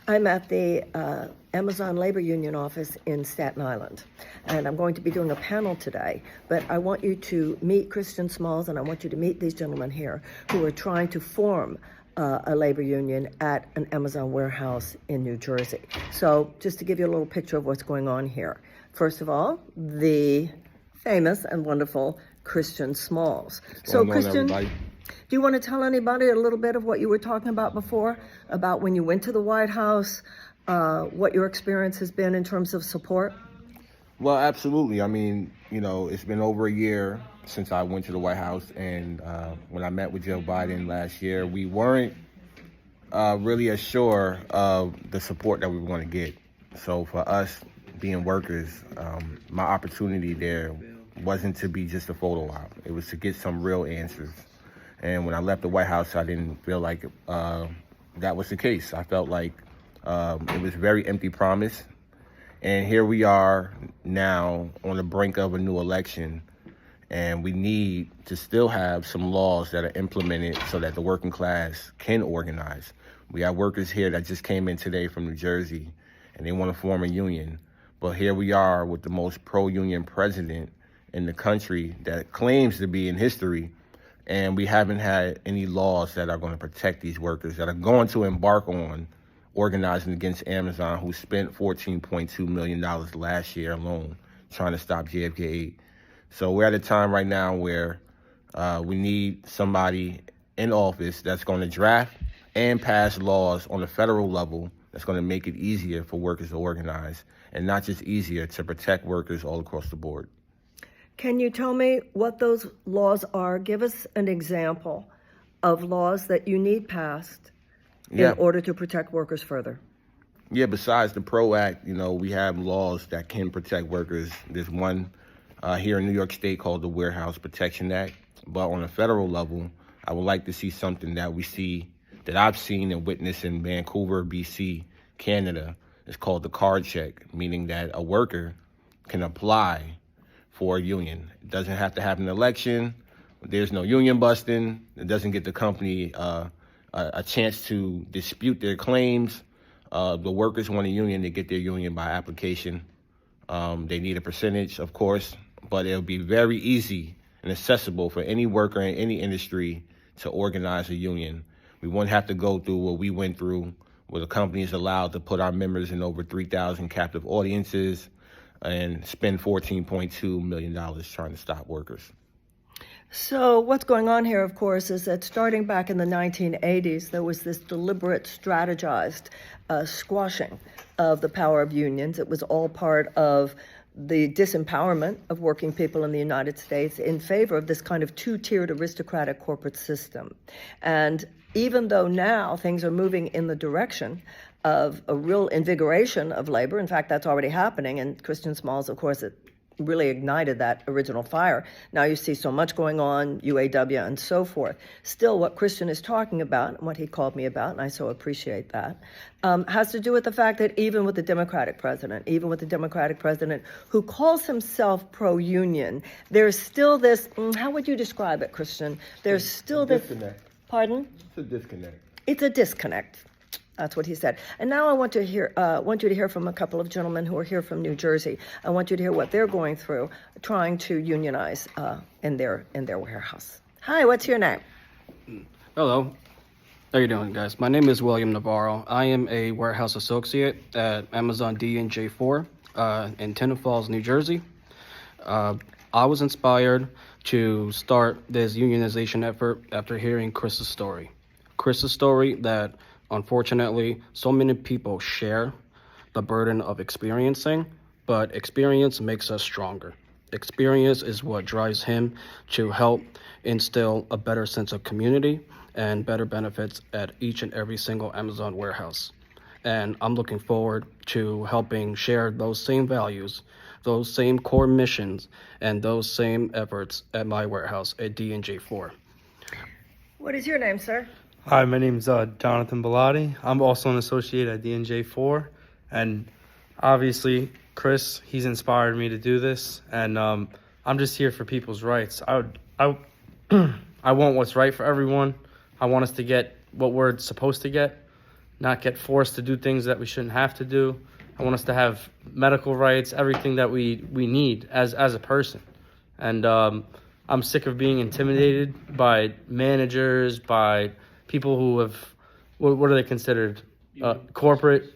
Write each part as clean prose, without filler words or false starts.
I'm at the Amazon Labor Union office in Staten Island, and I'm going to be doing a panel today, but I want you to meet Christian Smalls, and I want you to meet these gentlemen here who are trying to form a labor union at an Amazon warehouse in New Jersey. So just to give you a little picture of what's going on here. First of all, the famous and wonderful Christian Smalls. So Christian, do you want to tell anybody a little bit of what you were talking about before, about when you went to the White House, what your experience has been in terms of support? Well, absolutely. I mean, it's been over a year since I went to the White House, and when I met with Joe Biden last year, we weren't really as sure of the support that we were going to get. So for us being workers, my opportunity there wasn't to be just a photo op. It was to get some real answers. And when I left the White House, I didn't feel like that was the case. I felt like it was very empty promise. And here we are now on the brink of a new election, and we need to still have some laws that are implemented so that the working class can organize. We have workers here that just came in today from New Jersey, and they want to form a union. But here we are with the most pro-union president in the country that claims to be in history, and we haven't had any laws that are going to protect these workers that are going to embark on organizing against Amazon, who spent $14.2 million last year alone trying to stop JFK. So we're at a time right now where we need somebody in office that's going to draft and pass laws on the federal level that's going to make it easier for workers to organize, and not just easier, to protect workers all across the board. Can you tell me what those laws are? Give us an example of laws that you need passed in order to protect workers further. Yeah, besides the PRO Act, we have laws that can protect workers. There's one here in New York State called the Warehouse Protection Act. But on a federal level, I would like to see something that I've seen and witnessed in Vancouver, BC, Canada. It's called the card check, meaning that a worker can apply for a union. It doesn't have to have an election. There's no union busting. It doesn't get the company a chance to dispute their claims. The workers want a union. They get their union by application. They need a percentage, of course, but it'll be very easy and accessible for any worker in any industry to organize a union. We won't have to go through what we went through, where the company is allowed to put our members in over 3,000 captive audiences and spend $14.2 million trying to stop workers. So what's going on here, of course, is that starting back in the 1980s, there was this deliberate, strategized squashing of the power of unions. It was all part of the disempowerment of working people in the United States in favor of this kind of two-tiered aristocratic corporate system. And even though now things are moving in the direction of a real invigoration of labor, in fact, that's already happening, and Christian Smalls, of course, it really ignited that original fire. Now you see so much going on, UAW and so forth. Still, what Christian is talking about, and what he called me about, and I so appreciate that, has to do with the fact that even with the Democratic president who calls himself pro-union, there's still this, how would you describe it, Christian? There's still this... Disconnect. Pardon? It's a disconnect. It's a disconnect. That's what he said. And now I want you to hear from a couple of gentlemen who are here from New Jersey. I want you to hear what they're going through, trying to unionize in their warehouse. Hi, what's your name? Hello. How you doing, guys? My name is William Navarro. I am a warehouse associate at Amazon D&J4 in Tenant Falls, New Jersey. I was inspired to start this unionization effort after hearing Chris's story. Chris's story that, unfortunately, so many people share the burden of experiencing, but experience makes us stronger. Experience is what drives him to help instill a better sense of community and better benefits at each and every single Amazon warehouse. And I'm looking forward to helping share those same values, those same core missions, and those same efforts at my warehouse at D&J4. What is your name, sir? Hi, my name's Jonathan Bellotti. I'm also an associate at D&J4, and obviously Chris, he's inspired me to do this, and I'm just here for people's rights. I want what's right for everyone. I want us to get what we're supposed to get, not get forced to do things that we shouldn't have to do. I want us to have medical rights, everything that we need as a person. And I'm sick of being intimidated by managers, by people who have, what are they considered? Corporate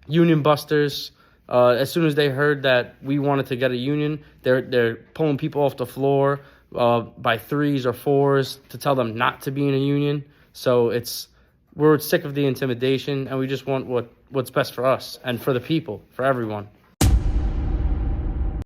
union busters. As soon as they heard that we wanted to get a union, they're pulling people off the floor by threes or fours to tell them not to be in a union. So we're sick of the intimidation, and we just want what's best for us and for the people, for everyone.